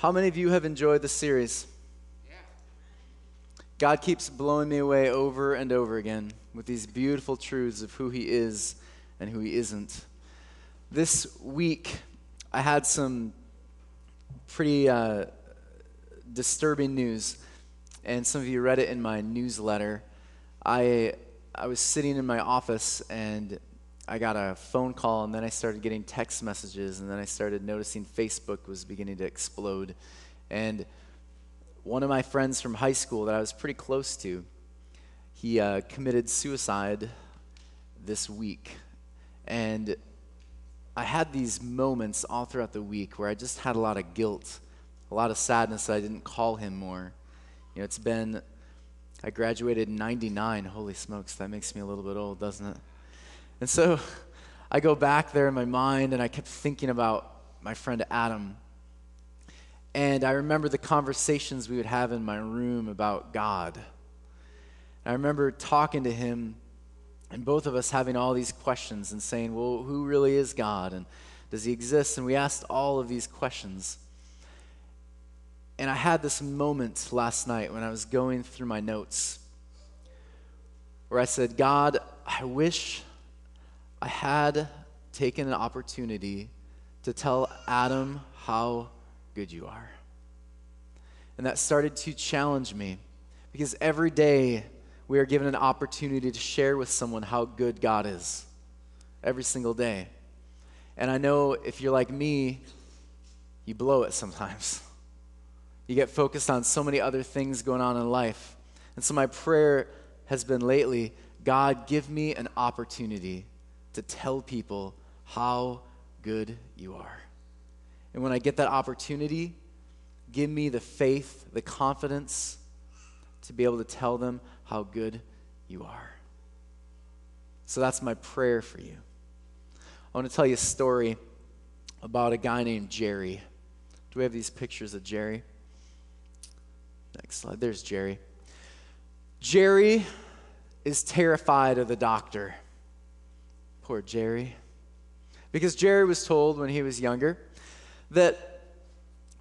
How many of you have enjoyed the series? God keeps blowing me away over and over again with these beautiful truths of who he is and who he isn't. This week, I had some pretty disturbing news, and some of you read it in my newsletter. I was sitting in my office, and I got a phone call, and then I started getting text messages, and then I started noticing Facebook was beginning to explode. And one of my friends from high school that I was pretty close to, he committed suicide this week. And I had these moments all throughout the week where I just had a lot of guilt, a lot of sadness that I didn't call him more. You know, I graduated in 99. Holy smokes, that makes me a little bit old, doesn't it? And so I go back there in my mind, and I kept thinking about my friend Adam. And I remember the conversations we would have in my room about God. I remember talking to him, and both of us having all these questions and saying, well, who really is God? And does he exist? And we asked all of these questions. And I had this moment last night when I was going through my notes where I said, God, I wish I had taken an opportunity to tell Adam how good you are. And that started to challenge me, because every day we are given an opportunity to share with someone how good God is. Every single day. And I know if you're like me, you blow it sometimes. You get focused on so many other things going on in life. And so my prayer has been lately, God, give me an opportunity to tell people how good you are. And when I get that opportunity, give me the faith, the confidence to be able to tell them how good you are. So that's my prayer for you. I want to tell you a story about a guy named Jerry. Do we have these pictures of Jerry? Next slide. There's Jerry. Jerry is terrified of the doctor. Poor Jerry. Because Jerry was told when he was younger that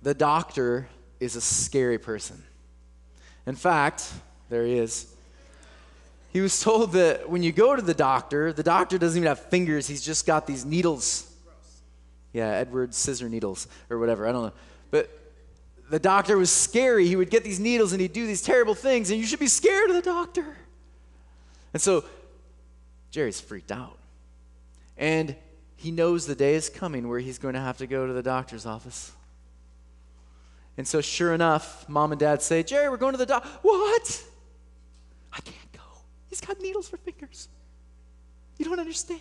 the doctor is a scary person. In fact, there he is. He was told that when you go to the doctor doesn't even have fingers, he's just got these needles. Yeah, Edward scissor needles or whatever, I don't know. But the doctor was scary. He would get these needles and he'd do these terrible things, and you should be scared of the doctor. And so Jerry's freaked out. And he knows the day is coming where he's going to have to go to the doctor's office. And so sure enough, mom and dad say, Jerry, we're going to the doctor. What? I can't go. He's got needles for fingers. You don't understand.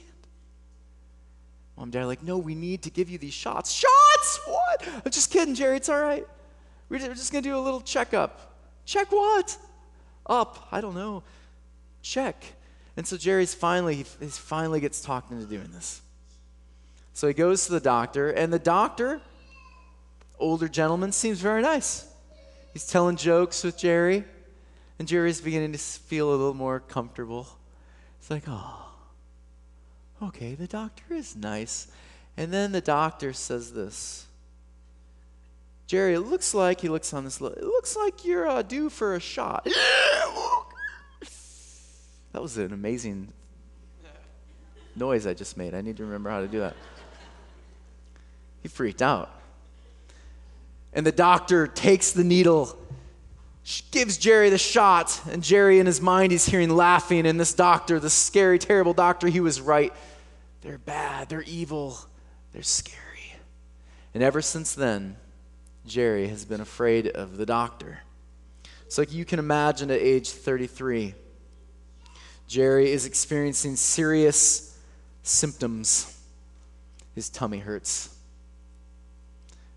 Mom and dad are like, no, we need to give you these shots. Shots? What? I'm just kidding, Jerry. It's all right. We're just going to do a little checkup. Check what? Up. I don't know. Check. And so Jerry's finally gets talked into doing this. So he goes to the doctor, and the doctor, older gentleman, seems very nice. He's telling jokes with Jerry, and Jerry's beginning to feel a little more comfortable. It's like, oh, okay, the doctor is nice. And then the doctor says this. Jerry, it looks like, he looks on this, it looks like you're due for a shot. That was an amazing noise I just made. I need to remember how to do that. He freaked out. And the doctor takes the needle, gives Jerry the shot, and Jerry in his mind, he's hearing laughing, and this doctor, this scary, terrible doctor, he was right. They're bad, they're evil, they're scary. And ever since then, Jerry has been afraid of the doctor. So you can imagine at age 33, Jerry is experiencing serious symptoms. His tummy hurts.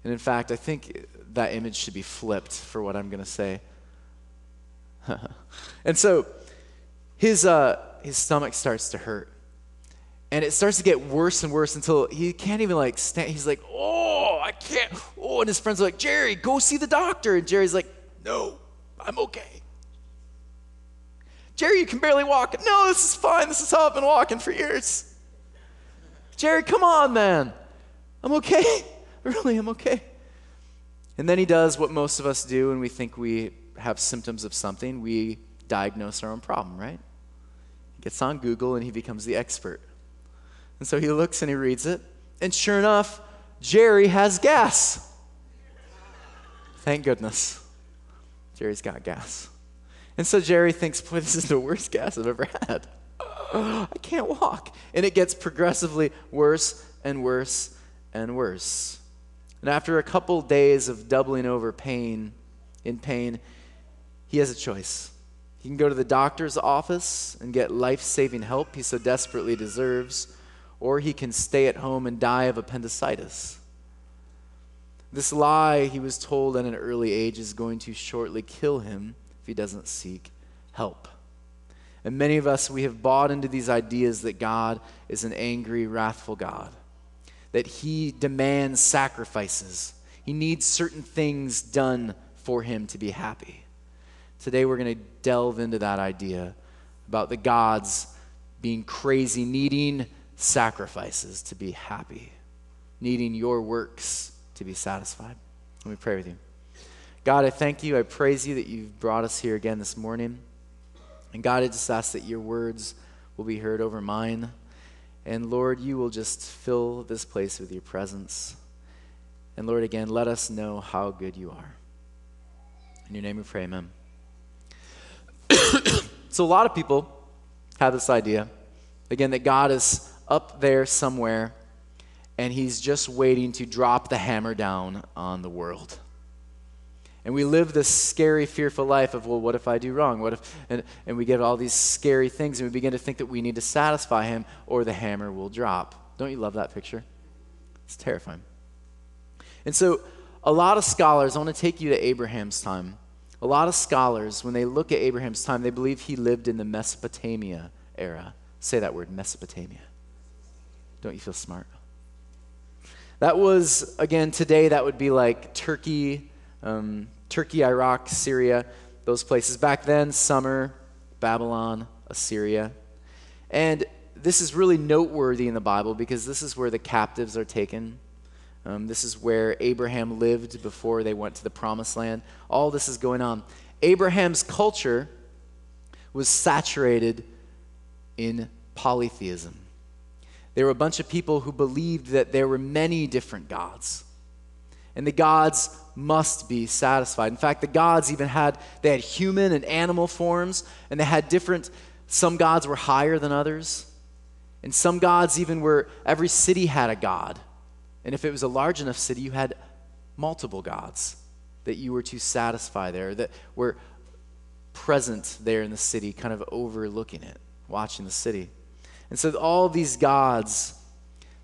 And in fact, I think that image should be flipped for what I'm going to say. And so his stomach starts to hurt. And it starts to get worse and worse until he can't even stand. He's like, oh, I can't. Oh, and his friends are like, Jerry, go see the doctor. And Jerry's like, no, I'm okay. Jerry, you can barely walk. No, this is fine. This is how I've been walking for years. Jerry, come on, man. I'm okay. Really, I'm okay. And then he does what most of us do when we think we have symptoms of something. We diagnose our own problem, right? He gets on Google and he becomes the expert. And so he looks and he reads it, and sure enough, Jerry has gas. Thank goodness. Jerry's got gas. And so Jerry thinks, boy, this is the worst gas I've ever had. I can't walk. And it gets progressively worse and worse and worse. And after a couple days of doubling over pain, he has a choice. He can go to the doctor's office and get life-saving help he so desperately deserves, or he can stay at home and die of appendicitis. This lie he was told at an early age is going to shortly kill him if he doesn't seek help. And many of us, we have bought into these ideas that God is an angry, wrathful God, that he demands sacrifices. He needs certain things done for him to be happy. Today we're going to delve into that idea about the gods being crazy, needing sacrifices to be happy, needing your works to be satisfied. Let me pray with you. God, I thank you. I praise you that you've brought us here again this morning. And God, I just ask that your words will be heard over mine. And Lord, you will just fill this place with your presence. And Lord, again, let us know how good you are. In your name we pray, amen. So a lot of people have this idea, again, that God is up there somewhere and he's just waiting to drop the hammer down on the world. And we live this scary, fearful life of, well, what if I do wrong? What if, and we get all these scary things, and we begin to think that we need to satisfy him or the hammer will drop. Don't you love that picture? It's terrifying. And so a lot of scholars, I want to take you to Abraham's time. A lot of scholars, when they look at Abraham's time, they believe he lived in the Mesopotamia era. Say that word, Mesopotamia. Don't you feel smart? That was, again, today that would be like Turkey, Iraq, Syria, those places. Back then, Sumer, Babylon, Assyria. And this is really noteworthy in the Bible because this is where the captives are taken. This is where Abraham lived before they went to the promised land. All this is going on. Abraham's culture was saturated in polytheism. There were a bunch of people who believed that there were many different gods. And the gods must be satisfied. In fact, the gods even had human and animal forms, and they had different, some gods were higher than others. And some gods even were, every city had a god. And if it was a large enough city, you had multiple gods that you were to satisfy there, that were present there in the city, kind of overlooking it, watching the city. And so all these gods,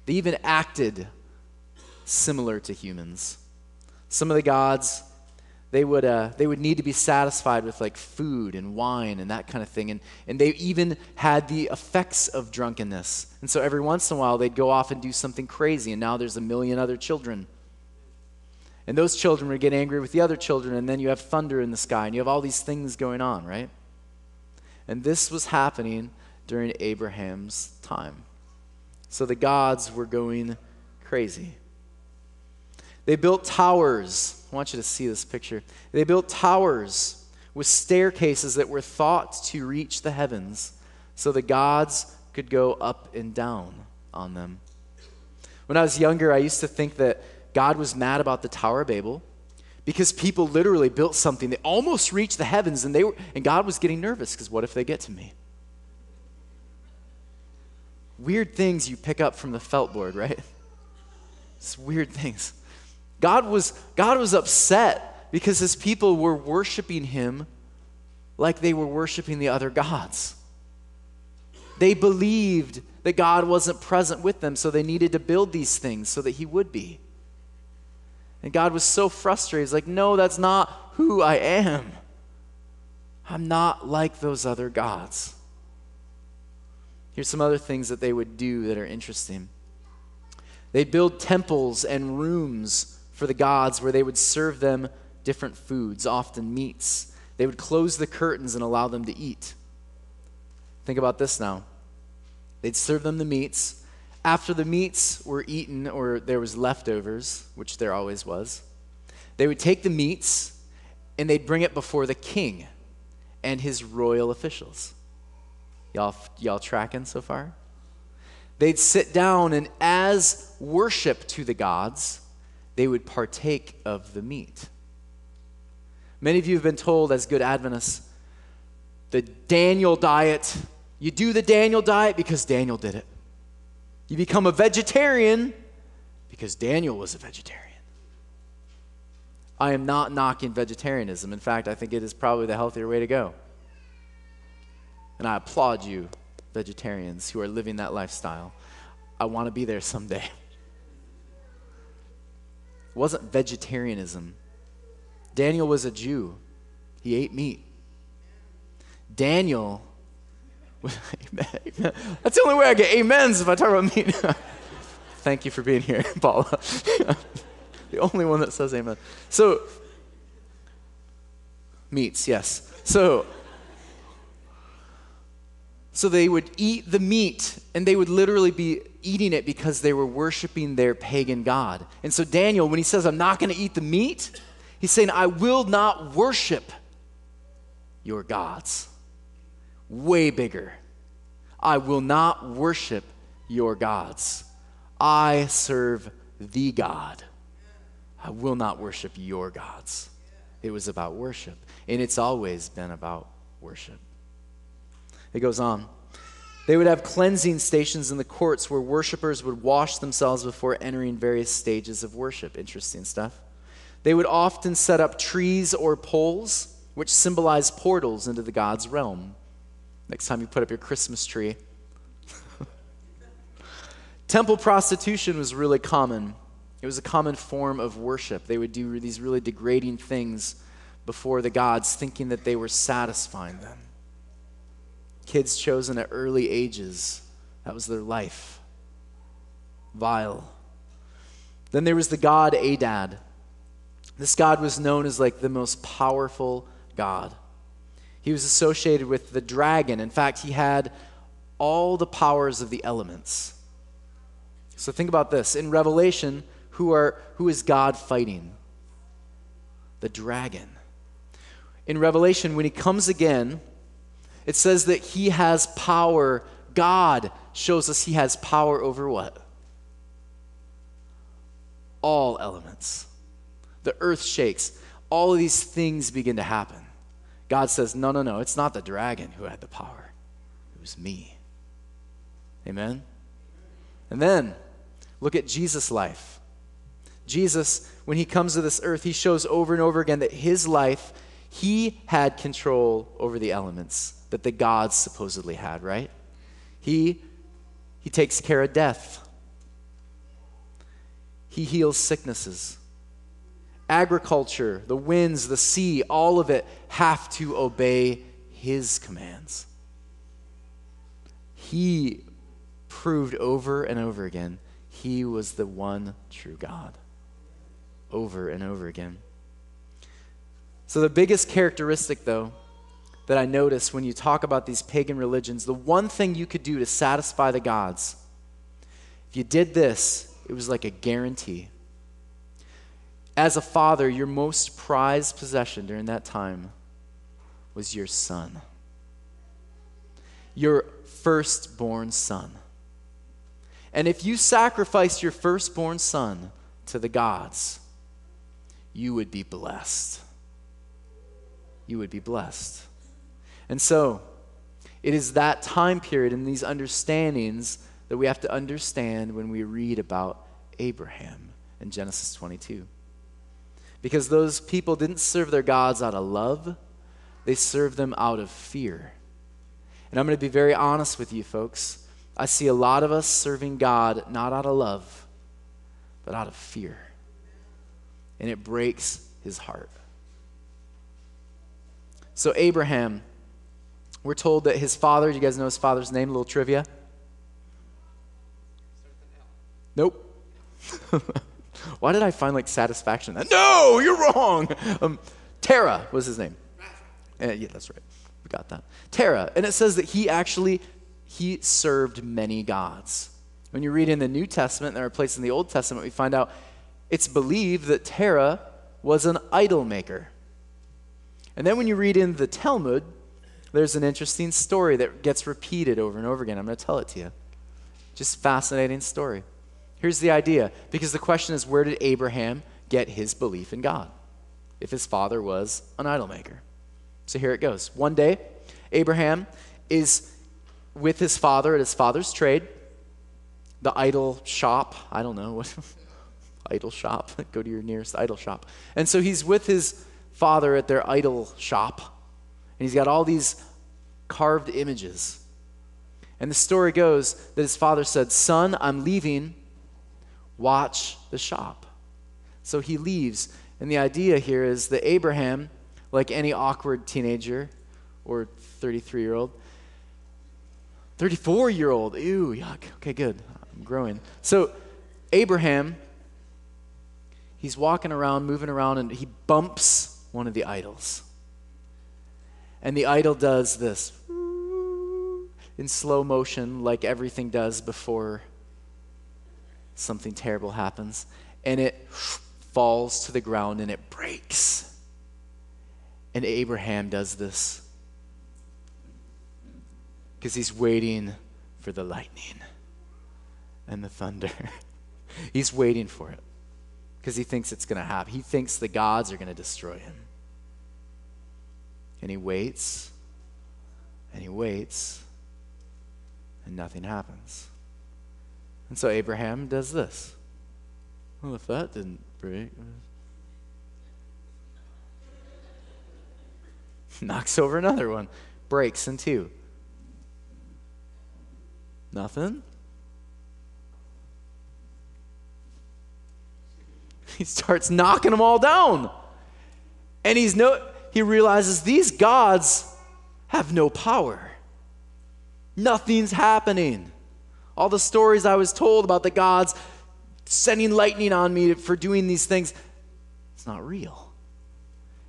they even acted similar to humans. Some of the gods, they would need to be satisfied with like food and wine and that kind of thing. And they even had the effects of drunkenness. And so every once in a while, they'd go off and do something crazy. And now there's a million other children. And those children would get angry with the other children. And then you have thunder in the sky. And you have all these things going on, right? And this was happening during Abraham's time. So the gods were going crazy. They built towers. I want you to see this picture. They built towers with staircases that were thought to reach the heavens so the gods could go up and down on them. When I was younger, I used to think that God was mad about the Tower of Babel because people literally built something that almost reached the heavens, and God was getting nervous because what if they get to me? Weird things you pick up from the felt board, right? It's weird things. God was upset because his people were worshiping him like they were worshiping the other gods. They believed that God wasn't present with them, so they needed to build these things so that he would be. And God was so frustrated. He's like, no, that's not who I am. I'm not like those other gods. Here's some other things that they would do that are interesting. They'd build temples and rooms for the gods where they would serve them different foods, often meats. They would close the curtains and allow them to eat. Think about this now. They'd serve them the meats. After the meats were eaten or there was leftovers, which there always was, They would take the meats and they'd bring it before the king and his royal officials. Y'all tracking so far? They'd sit down, and as worship to the gods, they would partake of the meat. Many of you have been told as good Adventists, the Daniel diet, you do the Daniel diet because Daniel did it. You become a vegetarian because Daniel was a vegetarian. I am not knocking vegetarianism. In fact, I think it is probably the healthier way to go. And I applaud you, vegetarians who are living that lifestyle. I want to be there someday. It wasn't vegetarianism. Daniel was a Jew. He ate meat. Daniel, amen. That's the only way I get amens if I talk about meat. Thank you for being here, Paula. The only one that says amen. So, meats, yes. So they would eat the meat, and they would literally be eating it because they were worshiping their pagan god. And so Daniel, when he says, I'm not going to eat the meat, he's saying, I will not worship your gods. Way bigger. I will not worship your gods. I serve the God. I will not worship your gods. It was about worship, and it's always been about worship. It goes on. They would have cleansing stations in the courts where worshipers would wash themselves before entering various stages of worship. Interesting stuff. They would often set up trees or poles, which symbolize portals into the God's realm. Next time you put up your Christmas tree. Temple prostitution was really common. It was a common form of worship. They would do these really degrading things before the gods, thinking that they were satisfying them. Kids chosen at early ages, that was their life. Vile. Then there was the god Adad. This god was known as like the most powerful god. He was associated with the dragon. In fact, he had all the powers of the elements. So think about this. In Revelation, who is God fighting? The dragon. In Revelation, when he comes again, it says that he has power. God shows us he has power over what? All elements. The earth shakes. All of these things begin to happen. God says, no, it's not the dragon who had the power. It was me. Amen? And then, look at Jesus' life. Jesus, when he comes to this earth, he shows over and over again that his life, he had control over the elements that the gods supposedly had, right? He takes care of death. He heals sicknesses. Agriculture, the winds, the sea, all of it have to obey his commands. He proved over and over again he was the one true God. Over and over again. So the biggest characteristic, though, that I notice when you talk about these pagan religions, the one thing you could do to satisfy the gods, if you did this, it was like a guarantee. As a father, your most prized possession during that time was your son. Your firstborn son. And if you sacrificed your firstborn son to the gods, you would be blessed. You would be blessed. And so, it is that time period and these understandings that we have to understand when we read about Abraham in Genesis 22. Because those people didn't serve their gods out of love, they served them out of fear. And I'm going to be very honest with you folks. I see a lot of us serving God not out of love, but out of fear. And it breaks his heart. So Abraham, we're told that his father, do you guys know his father's name? A little trivia. Nope. Why did I find like satisfaction in that? No, you're wrong. Terah was his name. Yeah, that's right. We got that. Terah. And it says that he served many gods. When you read in the New Testament, there are places in the Old Testament, we find out it's believed that Terah was an idol maker. And then when you read in the Talmud, there's an interesting story that gets repeated over and over again. I'm going to tell it to you. Just fascinating story. Here's the idea, because the question is, where did Abraham get his belief in God if his father was an idol maker? So here it goes. One day, Abraham is with his father at his father's trade, the idol shop. I don't know what idol shop. Go to your nearest idol shop. And so he's with his father at their idol shop, and he's got all these carved images. And the story goes that his father said, "Son, I'm leaving. Watch the shop." So he leaves. And the idea here is that Abraham, like any awkward teenager or 33-year-old, 34-year-old, ew, yuck. Okay, good. I'm growing. So Abraham, he's walking around, moving around, and he bumps one of the idols. And the idol does this in slow motion, like everything does before something terrible happens. And it falls to the ground and it breaks. And Abraham does this because he's waiting for the lightning and the thunder. He's waiting for it because he thinks it's going to happen. He thinks the gods are going to destroy him. And he waits, and he waits, and nothing happens. And so Abraham does this. Well, if that didn't break, knocks over another one, breaks in two. Nothing. He starts knocking them all down. And he realizes these gods have no power. Nothing's happening. All the stories I was told about the gods sending lightning on me for doing these things, it's not real.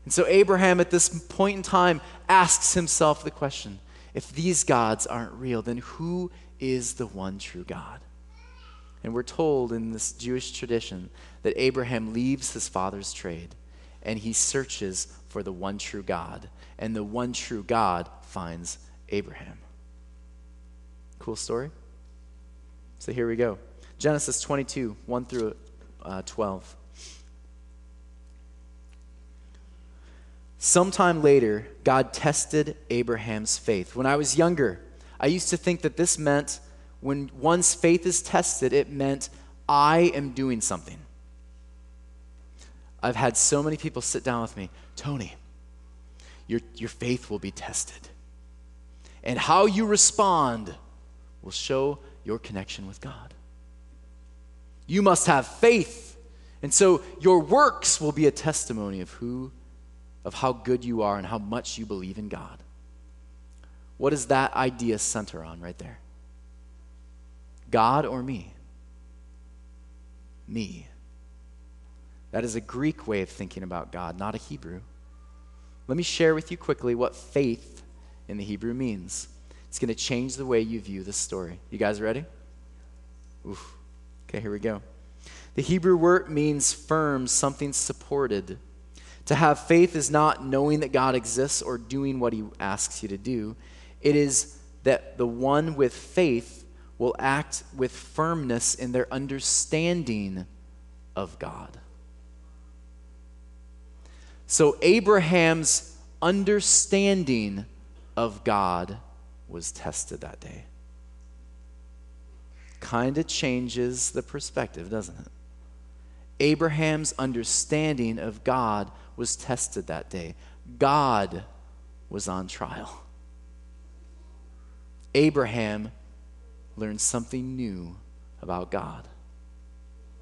And so Abraham at this point in time asks himself the question, if these gods aren't real, then who is the one true God? And we're told in this Jewish tradition that Abraham leaves his father's trade and he searches for the one true God. And the one true God finds Abraham. Cool story? So here we go. Genesis 22, 1 through 12. Sometime later, God tested Abraham's faith. When I was younger, I used to think that this meant when one's faith is tested, it meant I am doing something. I've had so many people sit down with me, Tony, your faith will be tested. And how you respond will show your connection with God. You must have faith. And so your works will be a testimony of how good you are and how much you believe in God. What does that idea center on right there? God or me? Me. That is a Greek way of thinking about God, not a Hebrew. Let me share with you quickly what faith in the Hebrew means. It's going to change the way you view this story. You guys ready? Oof. Okay, here we go. The Hebrew word means firm, something supported. To have faith is not knowing that God exists or doing what he asks you to do. It is that the one with faith will act with firmness in their understanding of God. So Abraham's understanding of God was tested that day. Kind of changes the perspective, doesn't it? Abraham's understanding of God was tested that day. God was on trial. Abraham learned something new about God.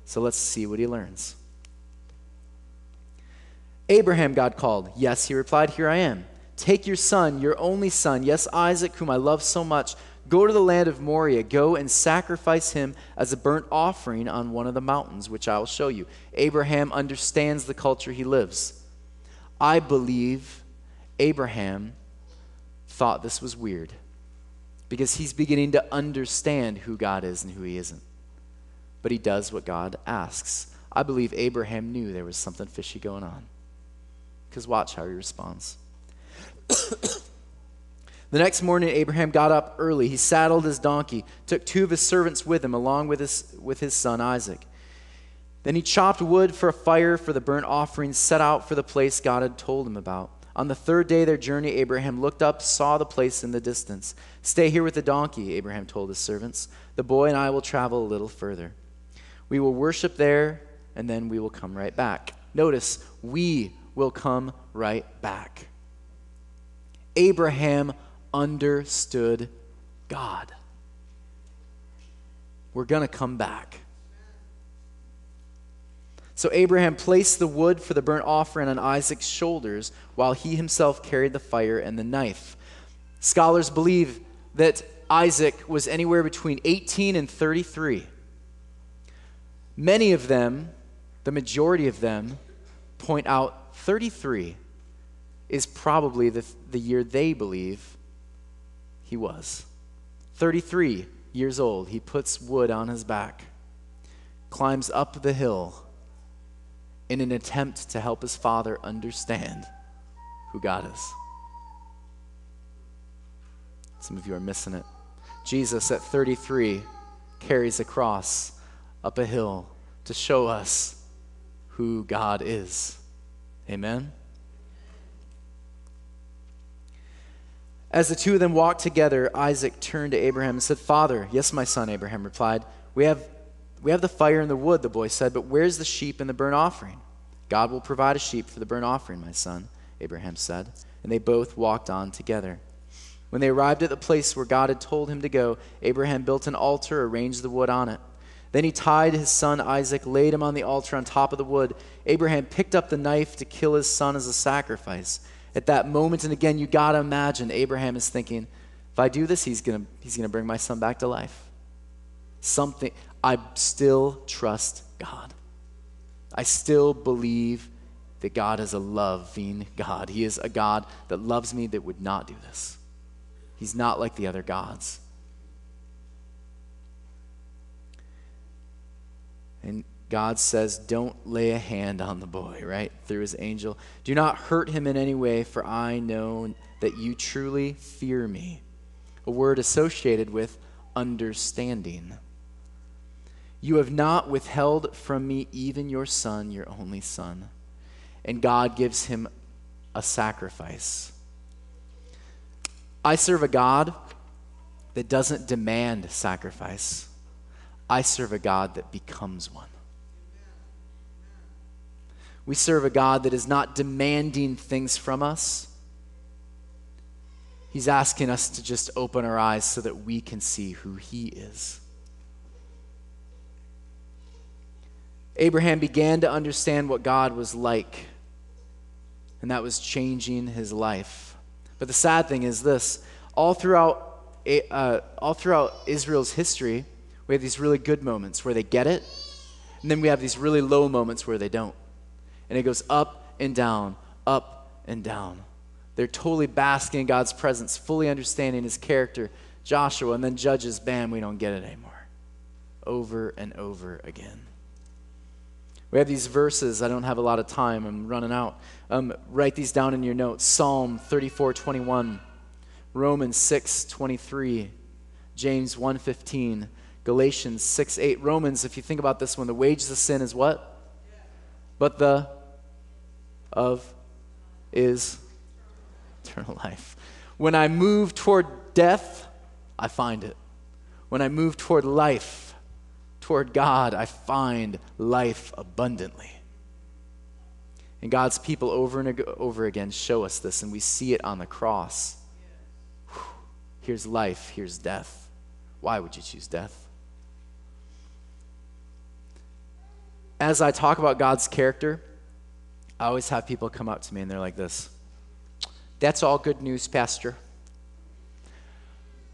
So let's see what he learns. Abraham, God called. Yes, he replied, here I am. Take your son, your only son, yes, Isaac, whom I love so much. Go to the land of Moriah. Go and sacrifice him as a burnt offering on one of the mountains, which I will show you. Abraham understands the culture he lives. I believe Abraham thought this was weird because he's beginning to understand who God is and who he isn't. But he does what God asks. I believe Abraham knew there was something fishy going on. Because watch how he responds. The next morning, Abraham got up early. He saddled his donkey, took 2 of his servants with him, along with his son Isaac. Then he chopped wood for a fire for the burnt offering, set out for the place God had told him about. On the 3rd day of their journey, Abraham looked up, saw the place in the distance. "Stay here with the donkey," Abraham told his servants. "The boy and I will travel a little further. We will worship there, and then we will come right back." Notice, we will come right back. Abraham understood God. We're going to come back. So Abraham placed the wood for the burnt offering on Isaac's shoulders while he himself carried the fire and the knife. Scholars believe that Isaac was anywhere between 18 and 33. Many of them, the majority of them, point out 33 is probably the year they believe he was. 33 years old, he puts wood on his back, climbs up the hill in an attempt to help his father understand who God is. Some of you are missing it. Jesus at 33 carries a cross up a hill to show us who God is. Amen? As the 2 of them walked together, Isaac turned to Abraham and said, "Father." "Yes, my son," Abraham replied. We have the fire and the wood," the boy said, "but where's the sheep and the burnt offering?" "God will provide a sheep for the burnt offering, my son," Abraham said. And they both walked on together. When they arrived at the place where God had told him to go, Abraham built an altar, arranged the wood on it. Then he tied his son Isaac, laid him on the altar on top of the wood. Abraham picked up the knife to kill his son as a sacrifice. At that moment, and again, you got to imagine, Abraham is thinking, if I do this, he's gonna bring my son back to life. I still trust God. I still believe that God is a loving God. He is a God that loves me, that would not do this. He's not like the other gods. And God says, don't lay a hand on the boy, right? Through his angel. "Do not hurt him in any way, for I know that you truly fear me." A word associated with understanding. "You have not withheld from me even your son, your only son." And God gives him a sacrifice. I serve a God that doesn't demand sacrifice. I serve a God that becomes one. We serve a God that is not demanding things from us. He's asking us to just open our eyes so that we can see who he is. Abraham began to understand what God was like, and that was changing his life. But the sad thing is this: all throughout Israel's history, we have these really good moments where they get it, and then we have these really low moments where they don't. And it goes up and down, up and down. They're totally basking in God's presence, fully understanding his character. Joshua, and then Judges, bam, we don't get it anymore. Over and over again. We have these verses. I don't have a lot of time. I'm running out. Write these down in your notes. Psalm 34:21, Romans 6:23, James 1:15, Galatians 6:8. Romans, if you think about this one, the wages of sin is what? But the of is eternal life. When I move toward death, I find it. When I move toward life, toward God, I find life abundantly. And God's people over and over again show us this, and we see it on the cross. Here's life, here's death. Why would you choose death? As I talk about God's character, I always have people come up to me and they're like this: "That's all good news, Pastor.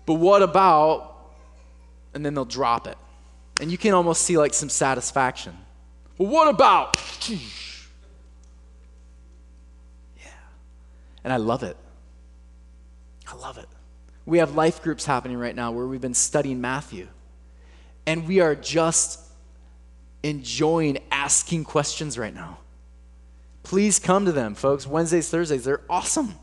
But what about," and then they'll drop it. And you can almost see like some satisfaction. "Well, what about?" Yeah. And I love it. I love it. We have life groups happening right now where we've been studying Matthew. And we are just enjoying asking questions right now. Please come to them, folks. Wednesdays, Thursdays, they're awesome.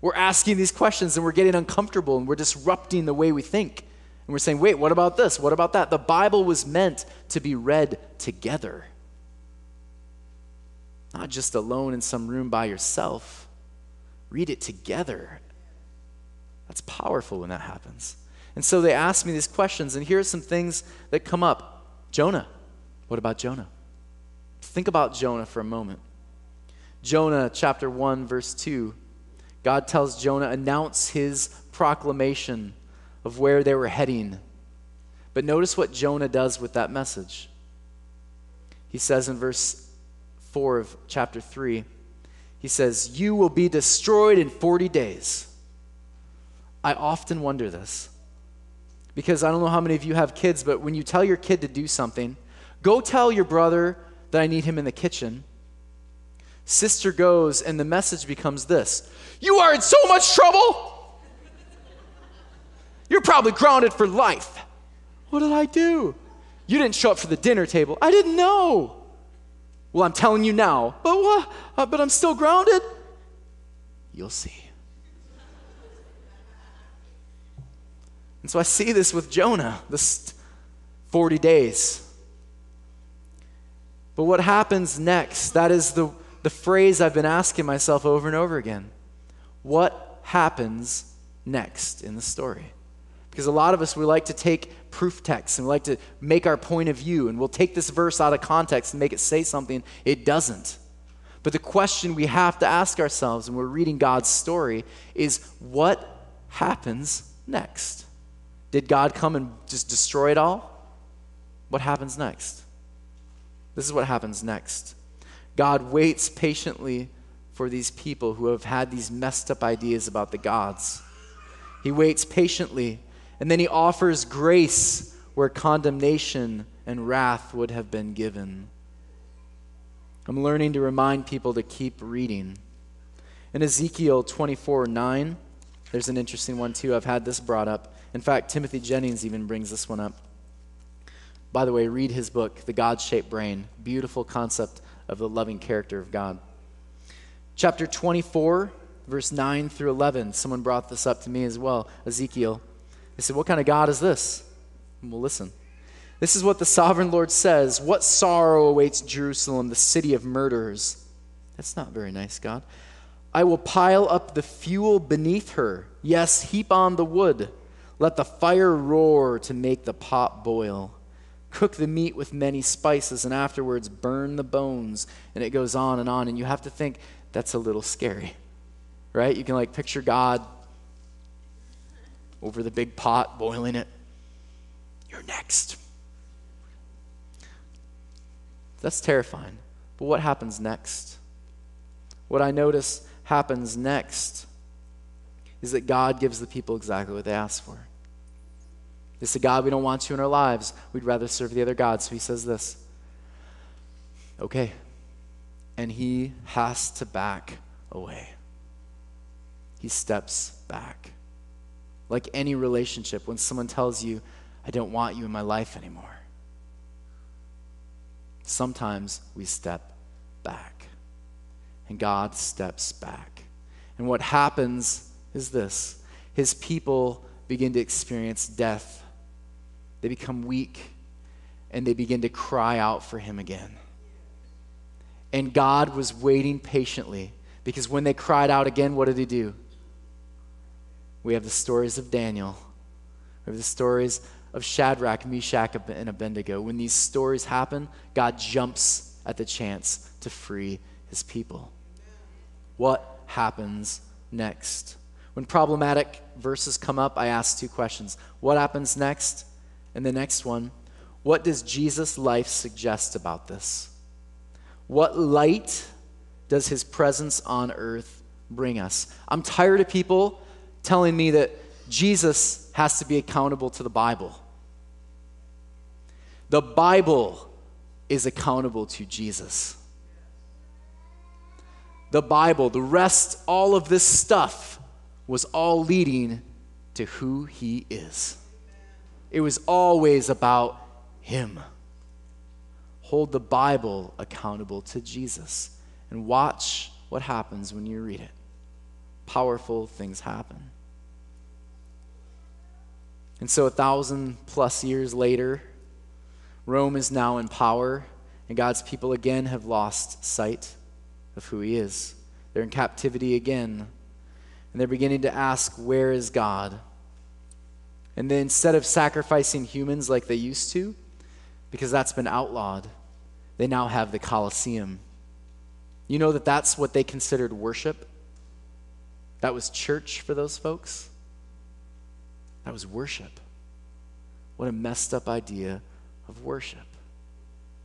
We're asking these questions and we're getting uncomfortable and we're disrupting the way we think. And we're saying, wait, what about this? What about that? The Bible was meant to be read together. Not just alone in some room by yourself. Read it together. That's powerful when that happens. And so they ask me these questions, and here are some things that come up. Jonah. What about Jonah? Think about Jonah for a moment. Jonah chapter 1, verse 2. God tells Jonah, announce his proclamation of where they were heading. But notice what Jonah does with that message. He says in verse 4 of chapter 3, he says, you will be destroyed in 40 days. I often wonder this, because I don't know how many of you have kids, but when you tell your kid to do something, go tell your brother that I need him in the kitchen. Sister goes, and the message becomes this: you are in so much trouble. You're probably grounded for life. What did I do? You didn't show up for the dinner table. I didn't know. Well, I'm telling you now. But what? But I'm still grounded. You'll see. And so I see this with Jonah, this 40 days. But what happens next? That is the phrase I've been asking myself over and over again. What happens next in the story? Because a lot of us, we like to take proof texts and we like to make our point of view, and we'll take this verse out of context and make it say something it doesn't. But the question we have to ask ourselves when we're reading God's story is, what happens next? Did God come and just destroy it all? What happens next? This is what happens next. God waits patiently for these people who have had these messed up ideas about the gods. He waits patiently, and then he offers grace where condemnation and wrath would have been given. I'm learning to remind people to keep reading. In Ezekiel 24:9, there's an interesting one too. I've had this brought up. In fact, Timothy Jennings even brings this one up. By the way, read his book, The God-Shaped Brain. Beautiful concept of the loving character of God. Chapter 24, verse 9 through 11. Someone brought this up to me as well, Ezekiel. They said, what kind of God is this? And we'll listen. This is what the sovereign Lord says. What sorrow awaits Jerusalem, the city of murderers? That's not very nice, God. I will pile up the fuel beneath her. Yes, heap on the wood. Let the fire roar to make the pot boil. Cook the meat with many spices, and afterwards burn the bones. And it goes on, and you have to think, that's a little scary, right? You can like picture God over the big pot, boiling it. You're next. That's terrifying. But what happens next? What I notice happens next is that God gives the people exactly what they ask for. They say, God, we don't want you in our lives. We'd rather serve the other gods. So he says this. Okay. And he has to back away. He steps back. Like any relationship, when someone tells you, I don't want you in my life anymore. Sometimes we step back. And God steps back. And what happens is this. His people begin to experience death. They become weak, and they begin to cry out for him again. And God was waiting patiently, because when they cried out again, what did he do? We have the stories of Daniel. We have the stories of Shadrach, Meshach, and Abednego. When these stories happen, God jumps at the chance to free his people. What happens next? When problematic verses come up, I ask two questions. What happens next? And the next one, what does Jesus' life suggest about this? What light does his presence on earth bring us? I'm tired of people telling me that Jesus has to be accountable to the Bible. The Bible is accountable to Jesus. The Bible, the rest, all of this stuff was all leading to who he is. It was always about him. hold the Bible accountable to Jesus. And watch what happens when you read it. Powerful things happen. And so 1,000+ years later, Rome is now in power, and God's people again have lost sight of who he is. They're in captivity again, and they're beginning to ask, where is God? And then instead of sacrificing humans like they used to, because that's been outlawed, they now have the Colosseum. You know that that's what they considered worship? That was church for those folks? That was worship. What a messed up idea of worship.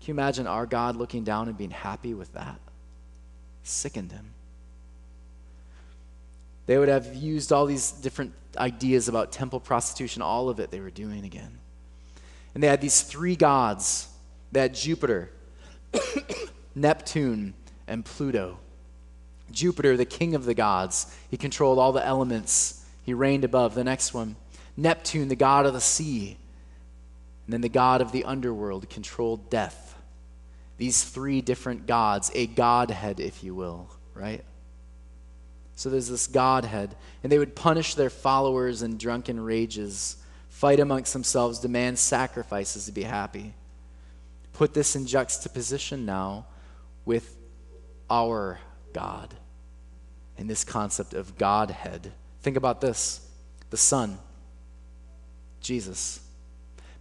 Can you imagine our God looking down and being happy with that? Sickened him. They would have used all these different ideas about temple prostitution, all of it they were doing again. And they had these 3 gods. They had Jupiter, Neptune, and Pluto. Jupiter, the king of the gods. He controlled all the elements. He reigned above. The next one, Neptune, the god of the sea. And then the god of the underworld, controlled death. These 3 different gods, a Godhead, if you will, right? So there's this Godhead, and they would punish their followers in drunken rages, fight amongst themselves, demand sacrifices to be happy. Put this in juxtaposition now with our God and this concept of Godhead. Think about this. The Son, Jesus,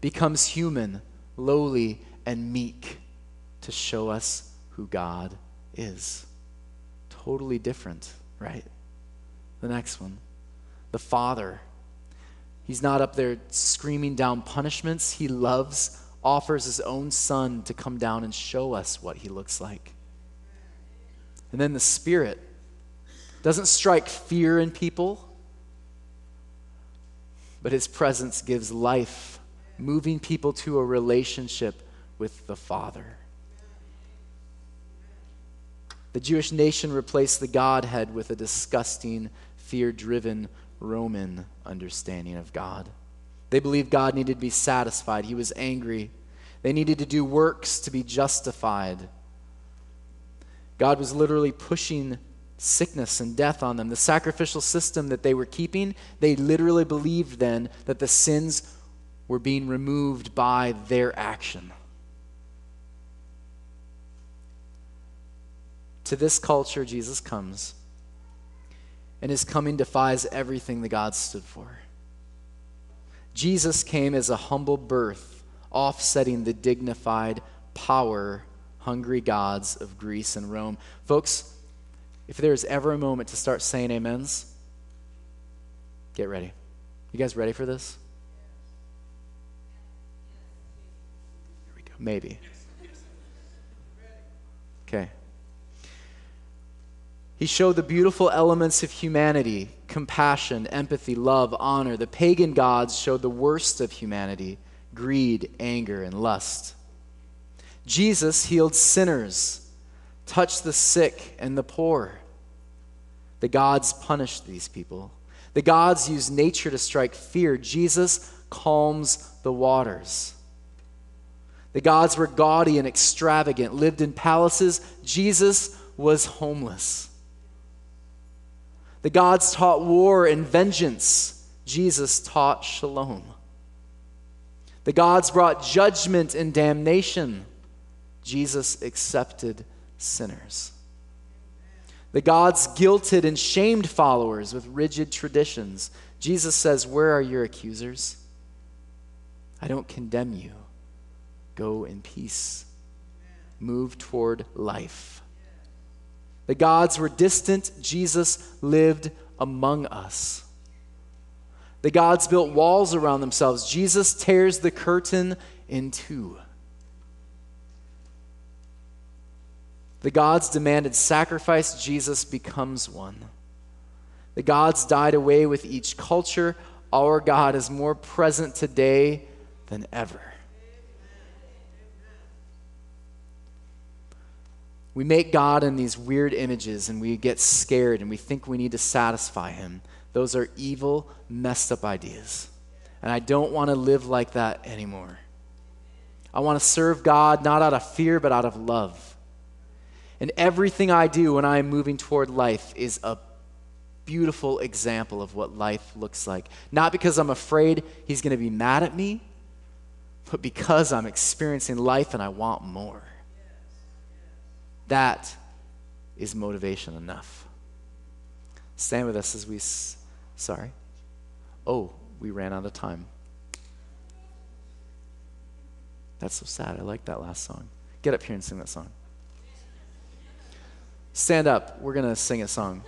becomes human, lowly, and meek to show us who God is. Totally different, right? The next one, the Father. He's not up there screaming down punishments. He loves, offers his own Son to come down and show us what he looks like. And then the Spirit doesn't strike fear in people, but his presence gives life, moving people to a relationship with the Father. The Jewish nation replaced the Godhead with a disgusting, fear-driven Roman understanding of God. They believed God needed to be satisfied. He was angry. They needed to do works to be justified. God was literally pushing sickness and death on them. The sacrificial system that they were keeping, they literally believed then that the sins were being removed by their action. To this culture, Jesus comes, and his coming defies everything the gods stood for. Jesus came as a humble birth, offsetting the dignified, power-hungry gods of Greece and Rome. Folks, if there's ever a moment to start saying amens, get ready. You guys ready for this? Here we go. Maybe. Okay. He showed the beautiful elements of humanity: compassion, empathy, love, honor. The pagan gods showed the worst of humanity: greed, anger, and lust. Jesus healed sinners, touched the sick and the poor. The gods punished these people. The gods used nature to strike fear. Jesus calms the waters. The gods were gaudy and extravagant, lived in palaces. Jesus was homeless. The gods taught war and vengeance. Jesus taught shalom. The gods brought judgment and damnation. Jesus accepted sinners. The gods guilted and shamed followers with rigid traditions. Jesus says, "Where are your accusers? I don't condemn you. Go in peace. Move toward life." The gods were distant. Jesus lived among us. The gods built walls around themselves. Jesus tears the curtain in two. The gods demanded sacrifice. Jesus becomes one. The gods died away with each culture. Our God is more present today than ever. We make God in these weird images and we get scared and we think we need to satisfy him. Those are evil, messed up ideas. And I don't want to live like that anymore. I want to serve God not out of fear, but out of love. And everything I do when I am moving toward life is a beautiful example of what life looks like. Not because I'm afraid he's going to be mad at me, but because I'm experiencing life and I want more. That is motivation enough. Stand with us as we, sorry. Oh, we ran out of time. That's so sad. I like that last song. Get up here and sing that song. Stand up. We're going to sing a song.